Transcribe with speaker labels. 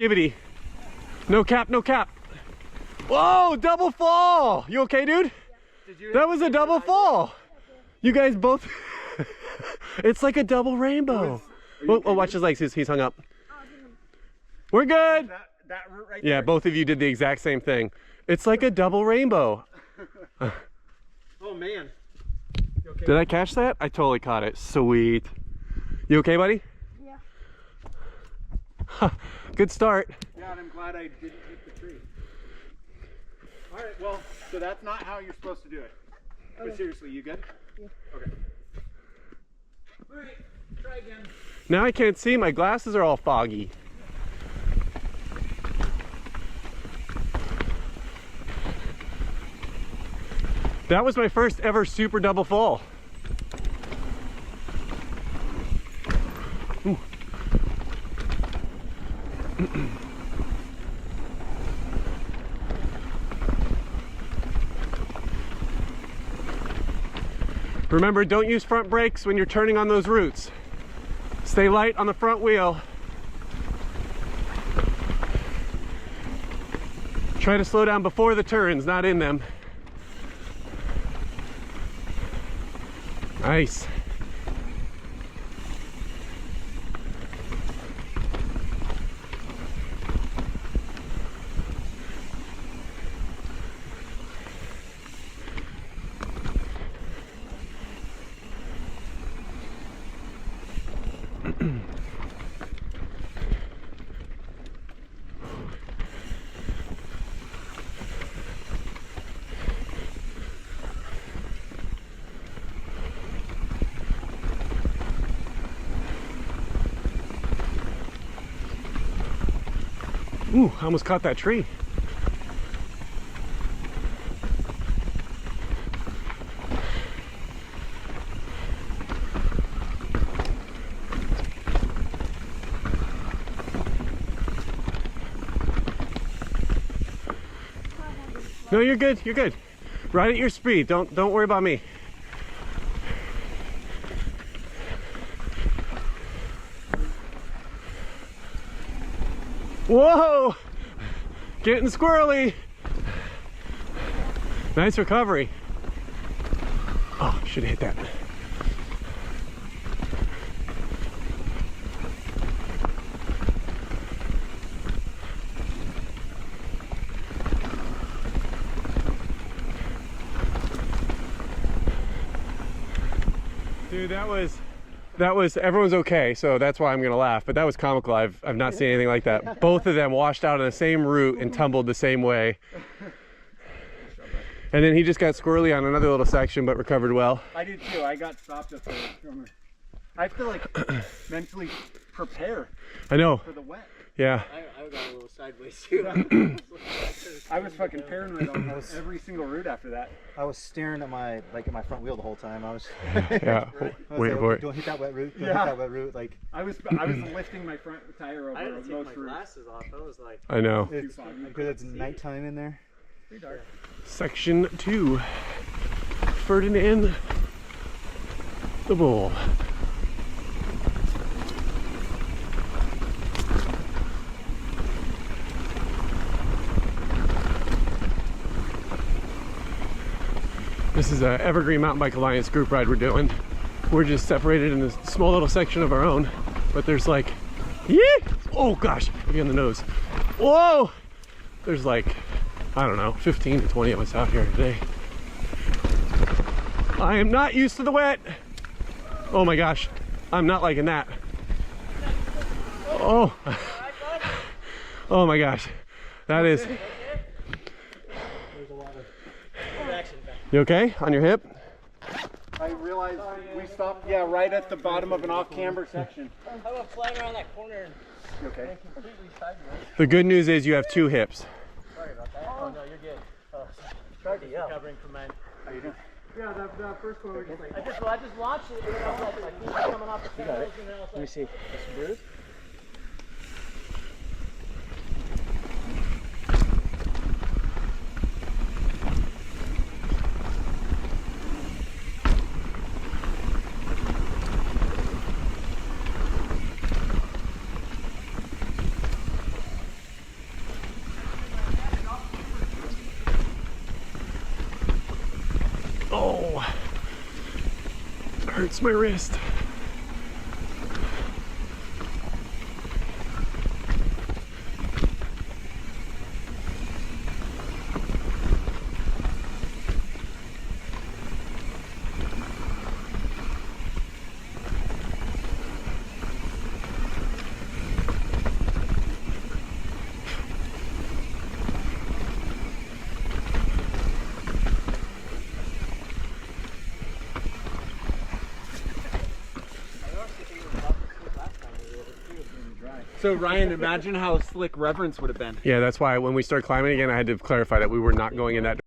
Speaker 1: Gibbity. No cap, no cap. Whoa, double fall. You okay, dude? That was a double fall. You guys both. It's like a double rainbow. Oh, watch his legs. He's hung up. We're good.
Speaker 2: That route right
Speaker 1: yeah,
Speaker 2: there.
Speaker 1: both of you did the exact same thing. It's like a double rainbow.
Speaker 2: Oh, man. Okay?
Speaker 1: Did I catch that? I totally caught it. Sweet. You okay, buddy?
Speaker 3: Yeah.
Speaker 1: Good start.
Speaker 2: Yeah, and I'm glad I didn't hit the tree. All right, well, so that's not how you're supposed to do it.
Speaker 3: Okay.
Speaker 2: But seriously, you good?
Speaker 3: Yeah.
Speaker 2: Okay. All right, try again.
Speaker 1: Now I can't see. My glasses are all foggy. That was my first ever super double fall. Ooh. Remember, don't use front brakes when you're turning on those routes. Stay light on the front wheel. Try to slow down before the turns, not in them. Nice. Ooh, I almost caught that tree. No, you're good. You're good. Ride at your speed. Don't worry about me. Whoa! Getting squirrely. Nice recovery. Oh, should have hit that. Dude, that was everyone's okay, so that's why I'm gonna laugh, but that was comical. I've not seen anything like that. Both of them washed out on the same route and tumbled the same way, and then he just got squirrely on another little section but recovered well.
Speaker 2: I did too. I got stopped at the drummer. I have to like mentally prepare
Speaker 1: I know.
Speaker 2: for the wet.
Speaker 1: Yeah.
Speaker 4: I got a little sideways too.
Speaker 2: I was fucking paranoid on every single route after that.
Speaker 5: I was staring at my front wheel the whole time. I was
Speaker 1: Yeah.
Speaker 5: I was
Speaker 1: Wait
Speaker 5: like,
Speaker 1: for it.
Speaker 5: Don't hit that wet route. Don't
Speaker 2: Yeah.
Speaker 5: hit that wet route. Like
Speaker 2: I was lifting my front tire over
Speaker 4: I had to take
Speaker 2: most
Speaker 4: my
Speaker 2: routes.
Speaker 4: glasses off. I was like,
Speaker 1: I know.
Speaker 5: it's
Speaker 2: foggy.
Speaker 5: because it's nighttime in there.
Speaker 2: Pretty dark.
Speaker 1: Section 2. Ferdinand the bull. This is a Evergreen Mountain Bike Alliance group ride we're doing. We're just separated in a small little section of our own, but there's like, yeah! Oh gosh, maybe on the nose. Whoa! There's like, I don't know, 15 to 20 of us out here today. I am not used to the wet. Oh my gosh, I'm not liking that. Oh, oh my gosh, that is. You okay on your hip?
Speaker 2: I realized we stopped, yeah, right at the bottom of an off-camber section.
Speaker 4: how about flying around that corner and
Speaker 2: You okay?
Speaker 4: completely sideways?
Speaker 1: The good news is you have 2 hips.
Speaker 4: Sorry about that. Oh no, you're good. Tried to recovering from mine.
Speaker 2: How you doing?
Speaker 4: Yeah, that first one was just like. I just launched it and then I was like, my feet were coming off the pedals and then I was like.
Speaker 5: Let me see. That's bruise.
Speaker 1: Hurts my wrist.
Speaker 2: So Ryan, imagine how slick Reverence would have been.
Speaker 1: Yeah, that's why when we started climbing again, I had to clarify that we were not going in that